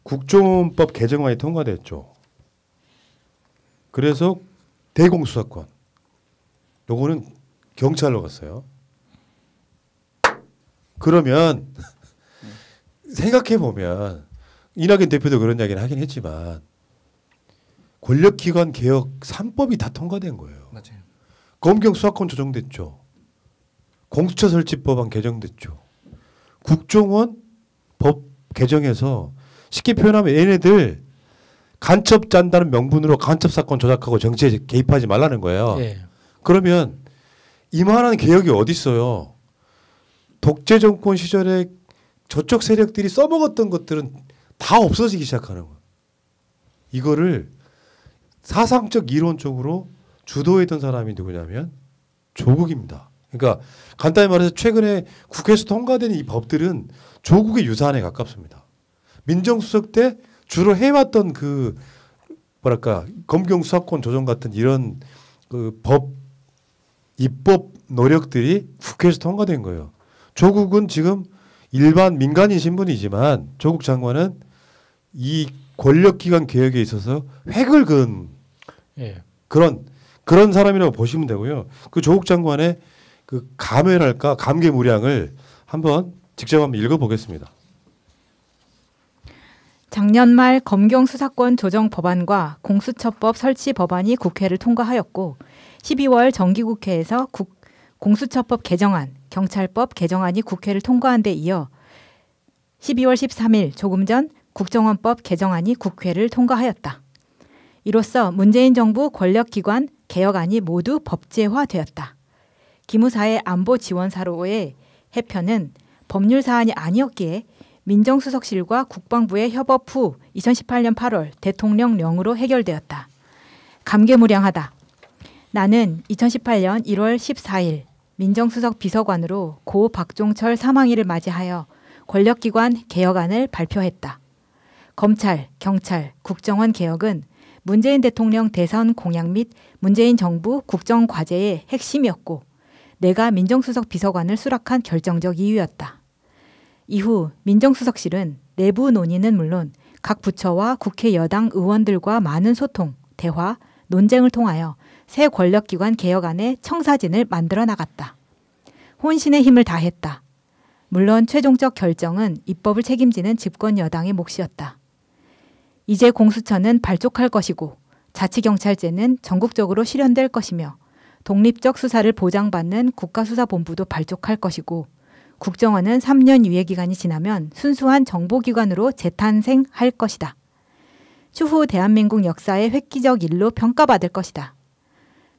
국정원법 개정안이 통과됐죠. 그래서 대공수사권. 요거는 경찰로 갔어요. 그러면 생각해 보면 이낙연 대표도 그런 이야기를 하긴 했지만 권력기관 개혁 3법이 다 통과된 거예요. 맞아요. 검경 수사권 조정됐죠. 공수처 설치법안 개정됐죠. 국정원 법 개정해서 쉽게 표현하면 얘네들 간첩 짠다는 명분으로 간첩 사건 조작하고 정치에 개입하지 말라는 거예요. 예. 그러면 이만한 개혁이 어디 있어요? 독재 정권 시절에 저쪽 세력들이 써먹었던 것들은 다 없어지기 시작하는 거예요. 이거를 사상적 이론적으로 주도했던 사람이 누구냐면 조국입니다. 그러니까 간단히 말해서 최근에 국회에서 통과된 이 법들은 조국의 유산에 가깝습니다. 민정수석 때 주로 해왔던 그 뭐랄까 검경 수사권 조정 같은 이런 그 법 입법 노력들이 국회에서 통과된 거예요. 조국은 지금 일반 민간인 신분이지만 조국 장관은 이 권력기관 개혁에 있어서 획을 그은 예. 그런 사람이라고 보시면 되고요. 그 조국 장관의 그 감회랄까 감개무량을 한번 직접 한번 읽어보겠습니다. 작년 말 검경 수사권 조정 법안과 공수처법 설치 법안이 국회를 통과하였고 12월 정기국회에서 공수처법 개정안, 경찰법 개정안이 국회를 통과한 데 이어 12월 13일 조금 전 국정원법 개정안이 국회를 통과하였다. 이로써 문재인 정부 권력기관 개혁안이 모두 법제화되었다. 기무사의 안보지원사로의 해편은 법률 사안이 아니었기에 민정수석실과 국방부의 협업 후 2018년 8월 대통령령으로 해결되었다. 감개무량하다. 나는 2018년 1월 14일 민정수석 비서관으로 고 박종철 사망일을 맞이하여 권력기관 개혁안을 발표했다. 검찰, 경찰, 국정원 개혁은 문재인 대통령 대선 공약 및 문재인 정부 국정과제의 핵심이었고 내가 민정수석 비서관을 수락한 결정적 이유였다. 이후 민정수석실은 내부 논의는 물론 각 부처와 국회 여당 의원들과 많은 소통, 대화, 논쟁을 통하여 새 권력기관 개혁안의 청사진을 만들어 나갔다. 혼신의 힘을 다했다. 물론 최종적 결정은 입법을 책임지는 집권 여당의 몫이었다. 이제 공수처는 발족할 것이고 자치경찰제는 전국적으로 실현될 것이며 독립적 수사를 보장받는 국가수사본부도 발족할 것이고 국정원은 3년 유예기간이 지나면 순수한 정보기관으로 재탄생할 것이다. 추후 대한민국 역사의 획기적 일로 평가받을 것이다.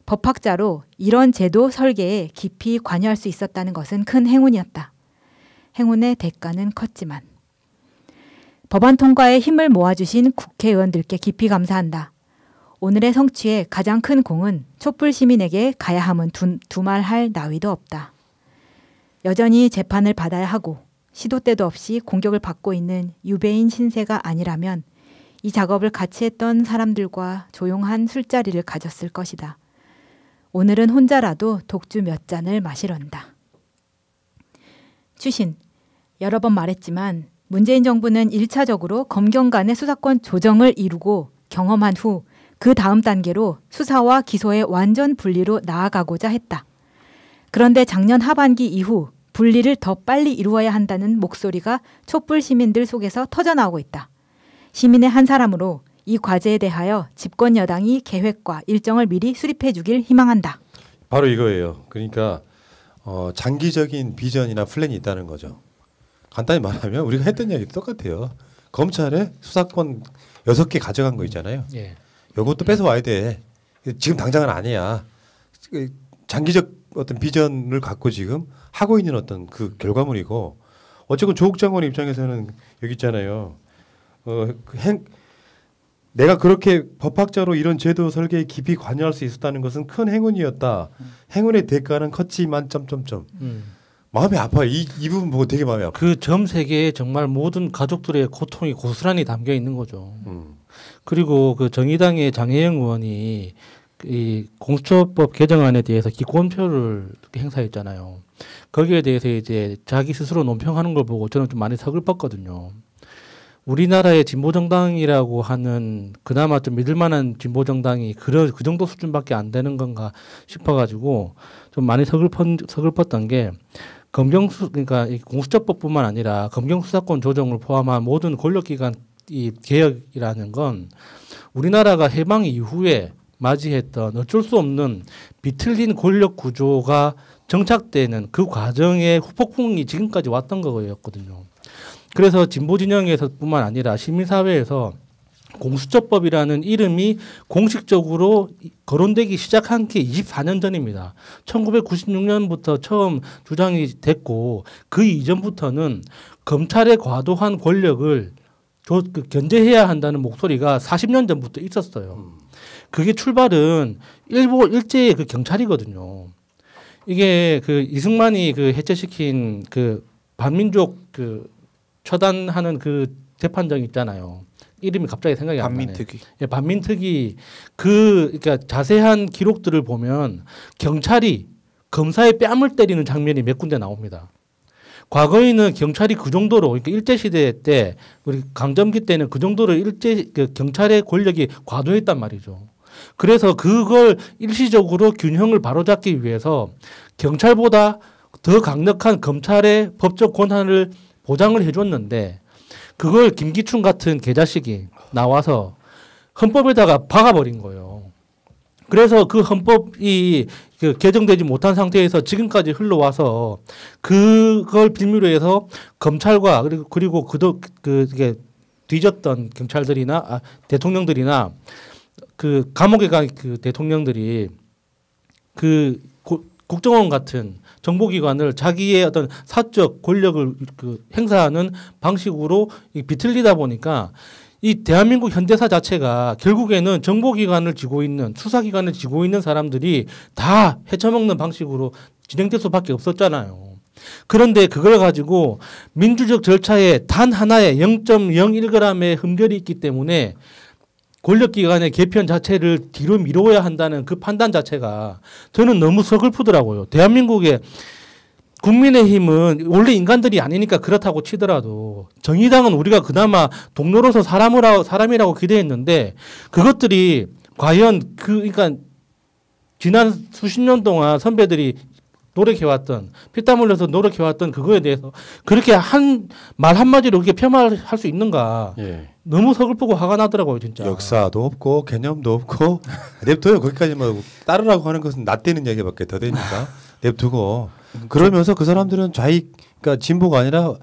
법학자로 이런 제도 설계에 깊이 관여할 수 있었다는 것은 큰 행운이었다. 행운의 대가는 컸지만. 법안 통과에 힘을 모아주신 국회의원들께 깊이 감사한다. 오늘의 성취에 가장 큰 공은 촛불 시민에게 가야 함은 두말할 나위도 없다. 여전히 재판을 받아야 하고 시도 때도 없이 공격을 받고 있는 유배인 신세가 아니라면 이 작업을 같이 했던 사람들과 조용한 술자리를 가졌을 것이다. 오늘은 혼자라도 독주 몇 잔을 마시런다. 추신, 여러 번 말했지만 문재인 정부는 1차적으로 검경 간의 수사권 조정을 이루고 경험한 후 그 다음 단계로 수사와 기소의 완전 분리로 나아가고자 했다. 그런데 작년 하반기 이후 분리를 더 빨리 이루어야 한다는 목소리가 촛불 시민들 속에서 터져나오고 있다. 시민의 한 사람으로 이 과제에 대하여 집권 여당이 계획과 일정을 미리 수립해 주길 희망한다. 바로 이거예요. 그러니까 장기적인 비전이나 플랜이 있다는 거죠. 간단히 말하면 우리가 했던 이야기도 똑같아요. 검찰에 수사권 6개 가져간 거 있잖아요. 예. 이것도 뺏어와야 돼. 지금 당장은 아니야. 장기적 어떤 비전을 갖고 지금 하고 있는 어떤 그 결과물이고 어쨌건 조국 장관 입장에서는 여기 있잖아요. 내가 그렇게 법학자로 이런 제도 설계에 깊이 관여할 수 있었다는 것은 큰 행운이었다. 행운의 대가는 컸지만 점점점. 마음이 아파요. 이 부분 보고 되게 마음이 아파요. 그 점 세계에 정말 모든 가족들의 고통이 고스란히 담겨 있는 거죠. 그리고 그 정의당의 장혜영 의원이 이 공수처법 개정안에 대해서 기권표를 행사했잖아요. 거기에 대해서 이제 자기 스스로 논평하는 걸 보고 저는 좀 많이 서글펐거든요. 우리나라의 진보정당이라고 하는 그나마 좀 믿을만한 진보정당이 그 정도 수준밖에 안 되는 건가 싶어가지고 좀 많이 서글펐던 게 그러니까 이 공수처법뿐만 아니라 검경수사권 조정을 포함한 모든 권력기관 이 개혁이라는 건 우리나라가 해방 이후에 맞이했던 어쩔 수 없는 비틀린 권력 구조가 정착되는 그 과정의 후폭풍이 지금까지 왔던 거였거든요. 그래서 진보 진영에서뿐만 아니라 시민사회에서 공수처법이라는 이름이 공식적으로 거론되기 시작한 게 24년 전입니다. 1996년부터 처음 주장이 됐고 그 이전부터는 검찰의 과도한 권력을 견제해야 한다는 목소리가 40년 전부터 있었어요. 그게 출발은 일제의 그 경찰이거든요. 이게 그 이승만이 그 해체시킨 그 반민족 그 처단하는 그 재판정 있잖아요. 이름이 갑자기 생각이 안 나네. 반민특위. 예, 반민특위. 그러니까 자세한 기록들을 보면 경찰이 검사의 뺨을 때리는 장면이 몇 군데 나옵니다. 과거에는 경찰이 그 정도로 그러니까 일제 시대 때 우리 강점기 때는 그 정도로 그 경찰의 권력이 과도했단 말이죠. 그래서 그걸 일시적으로 균형을 바로잡기 위해서 경찰보다 더 강력한 검찰의 법적 권한을 보장을 해줬는데 그걸 김기춘 같은 개자식이 나와서 헌법에다가 박아버린 거예요. 그래서 그 헌법이 개정되지 못한 상태에서 지금까지 흘러와서 그걸 빌미로 해서 검찰과 그리고 그게 뒤졌던 경찰들이나 대통령들이나 그 감옥에 간 그 대통령들이 그 국정원 같은 정보기관을 자기의 어떤 사적 권력을 행사하는 방식으로 비틀리다 보니까 이 대한민국 현대사 자체가 결국에는 정보기관을 쥐고 있는 수사기관을 쥐고 있는 사람들이 다 헤쳐먹는 방식으로 진행될 수밖에 없었잖아요. 그런데 그걸 가지고 민주적 절차에 단 하나의 0.01g의 흠결이 있기 때문에 권력기관의 개편 자체를 뒤로 미뤄야 한다는 그 판단 자체가 저는 너무 서글프더라고요. 대한민국의 국민의힘은 원래 인간들이 아니니까 그렇다고 치더라도 정의당은 우리가 그나마 동료로서 사람이라고 기대했는데 그것들이 과연 그러니까 지난 수십 년 동안 선배들이 노력해왔던 피땀 흘려서 노력해왔던 그거에 대해서 그렇게 말 한마디로 그렇게 폄하할 수 있는가. 예. 너무 서글프고 화가 나더라고요, 진짜. 역사도 없고 개념도 없고 냅둬요. 거기까지만 따르라고 하는 것은 낫대는 얘기밖에 더 되니까 냅두고 그러면서 그 사람들은 그러니까 진보가 아니라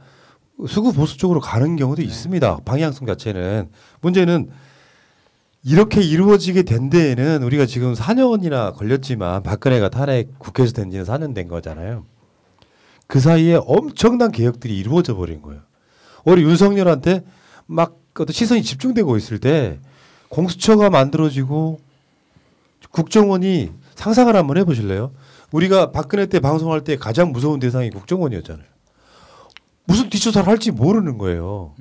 수구 보수 쪽으로 가는 경우도 있습니다. 방향성 자체는. 문제는 이렇게 이루어지게 된 데에는 우리가 지금 4년이나 걸렸지만 박근혜가 탄핵 국회에서 된 지는 4년 된 거잖아요. 그 사이에 엄청난 개혁들이 이루어져 버린 거예요. 우리 윤석열한테 막 어떤 시선이 집중되고 있을 때 공수처가 만들어지고 국정원이 상상을 한번 해보실래요? 우리가 박근혜 때 방송할 때 가장 무서운 대상이 국정원이었잖아요. 무슨 뒷조사를 할지 모르는 거예요.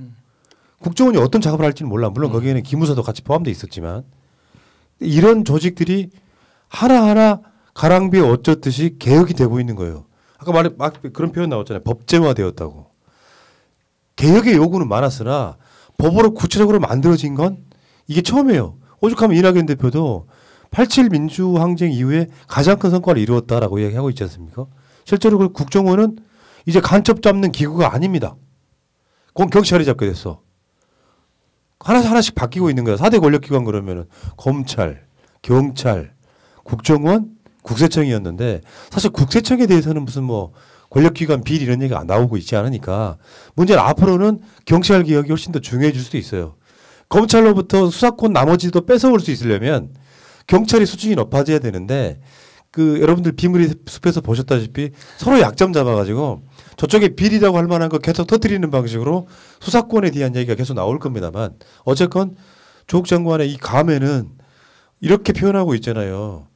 국정원이 어떤 작업을 할지는 몰라. 물론 거기에는 기무사도 같이 포함되어 있었지만 이런 조직들이 하나하나 가랑비에 어쩌듯이 개혁이 되고 있는 거예요. 아까 그런 표현 나왔잖아요. 법제화되었다고. 개혁의 요구는 많았으나 법으로 구체적으로 만들어진 건 이게 처음이에요. 오죽하면 이낙연 대표도 87 민주항쟁 이후에 가장 큰 성과를 이루었다라고 이야기하고 있지 않습니까? 실제로 그 국정원은 이제 간첩 잡는 기구가 아닙니다. 경찰이 잡게 됐어. 하나씩 바뀌고 있는 거야. 4대 권력기관 그러면은 검찰, 경찰, 국정원, 국세청이었는데 사실 국세청에 대해서는 무슨 뭐 권력기관 비리 이런 얘기가 나오고 있지 않으니까 문제는 앞으로는 경찰 개혁이 훨씬 더 중요해질 수도 있어요. 검찰로부터 수사권 나머지도 뺏어올 수 있으려면 경찰이 수준이 높아져야 되는데 여러분들 비밀의 숲에서 보셨다시피 서로 약점 잡아가지고 저쪽에 비리라고 할 만한 거 계속 터뜨리는 방식으로 수사권에 대한 얘기가 계속 나올 겁니다만 어쨌건 조국 장관의 이 감에는 이렇게 표현하고 있잖아요.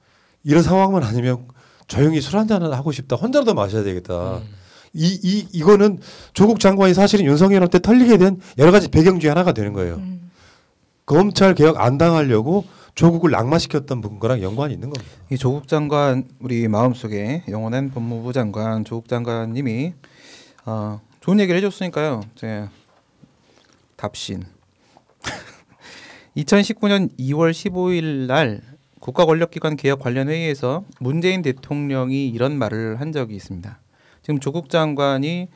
이런 상황만 아니면 조용히 술 한잔 하고 싶다. 혼자라도 마셔야 되겠다. 이거는 조국 장관이 사실은 윤석열한테 털리게 된 여러 가지 배경 중에 하나가 되는 거예요. 검찰 개혁 안 당하려고 조국을 낙마시켰던 거랑 연관이 있는 겁니다. 이 조국 장관 우리 마음속에 영원한 법무부 장관 조국 장관님이 좋은 얘기를 해줬으니까요. 답신. 2019년 2월 15일 날 국가권력기관 개혁 관련 회의에서 문재인 대통령이 이런 말을 한 적이 있습니다. 지금 조국 장관님이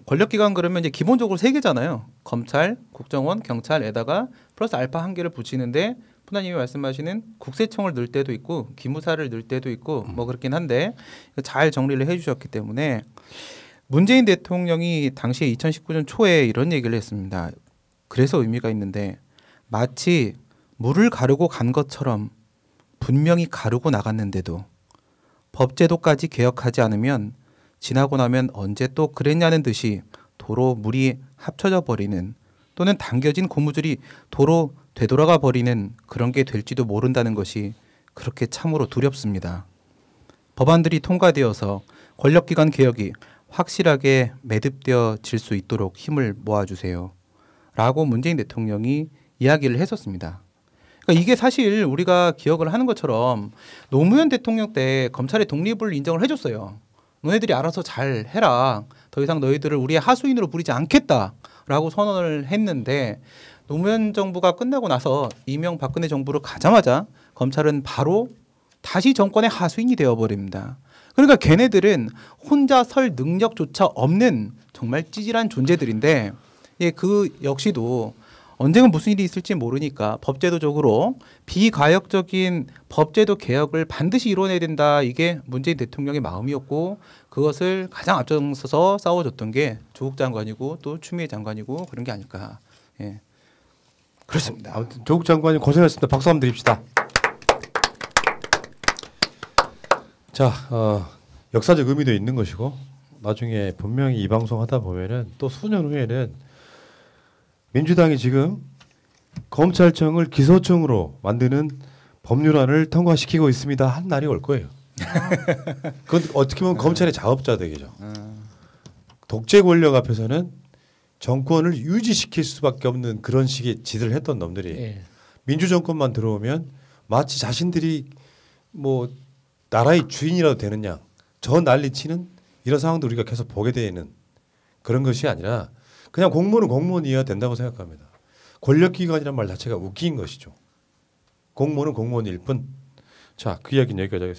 권력기관 그러면 이제 기본적으로 세 개잖아요. 검찰, 국정원, 경찰에다가 플러스 알파 한 개를 붙이는데 푸나님이 말씀하시는 국세청을 넣을 때도 있고 기무사를 넣을 때도 있고 뭐 그렇긴 한데 잘 정리를 해주셨기 때문에 문재인 대통령이 당시에 2019년 초에 이런 얘기를 했습니다. 그래서 의미가 있는데 마치 물을 가르고 간 것처럼 분명히 가르고 나갔는데도 법제도까지 개혁하지 않으면 지나고 나면 언제 또 그랬냐는 듯이 도로 물이 합쳐져 버리는 또는 당겨진 고무줄이 도로 되돌아가 버리는 그런 게 될지도 모른다는 것이 그렇게 참으로 두렵습니다. 법안들이 통과되어서 권력기관 개혁이 확실하게 매듭되어질 수 있도록 힘을 모아주세요. 라고 문재인 대통령이 이야기를 했었습니다. 그러니까 이게 사실 우리가 기억을 하는 것처럼 노무현 대통령 때 검찰의 독립을 인정을 해줬어요. 너희들이 알아서 잘 해라. 더 이상 너희들을 우리의 하수인으로 부리지 않겠다라고 선언을 했는데 노무현 정부가 끝나고 나서 이명박근혜 정부로 가자마자 검찰은 바로 다시 정권의 하수인이 되어버립니다. 그러니까 걔네들은 혼자 설 능력조차 없는 정말 찌질한 존재들인데 그 역시도 언젠가 무슨 일이 있을지 모르니까 법제도적으로 비가역적인 법제도 개혁을 반드시 이뤄내야 된다. 이게 문재인 대통령의 마음이었고 그것을 가장 앞장서서 싸워줬던 게 조국 장관이고 또 추미애 장관이고 그런 게 아닐까. 예. 그렇습니다. 아무튼 조국 장관님 고생하셨습니다. 박수 한번 드립시다. 자, 역사적 의미도 있는 것이고 나중에 분명히 이 방송 하다 보면은 또 수년 후에는 민주당이 지금 검찰청을 기소청으로 만드는 법률안을 통과시키고 있습니다. 한 날이 올 거예요. 그건 어떻게 보면 검찰의 자업자득이죠. 독재 권력 앞에서는 정권을 유지시킬 수밖에 없는 그런 식의 짓을 했던 놈들이 민주정권만 들어오면 마치 자신들이 뭐 나라의 주인이라도 되느냐 저 난리치는 이런 상황도 우리가 계속 보게 되는 그런 것이 아니라 그냥 공무원은 공무원이어야 된다고 생각합니다. 권력기관이란 말 자체가 웃긴 것이죠. 공무원은 공무원일 뿐. 자, 그 이야기는 여기까지 하겠습니다.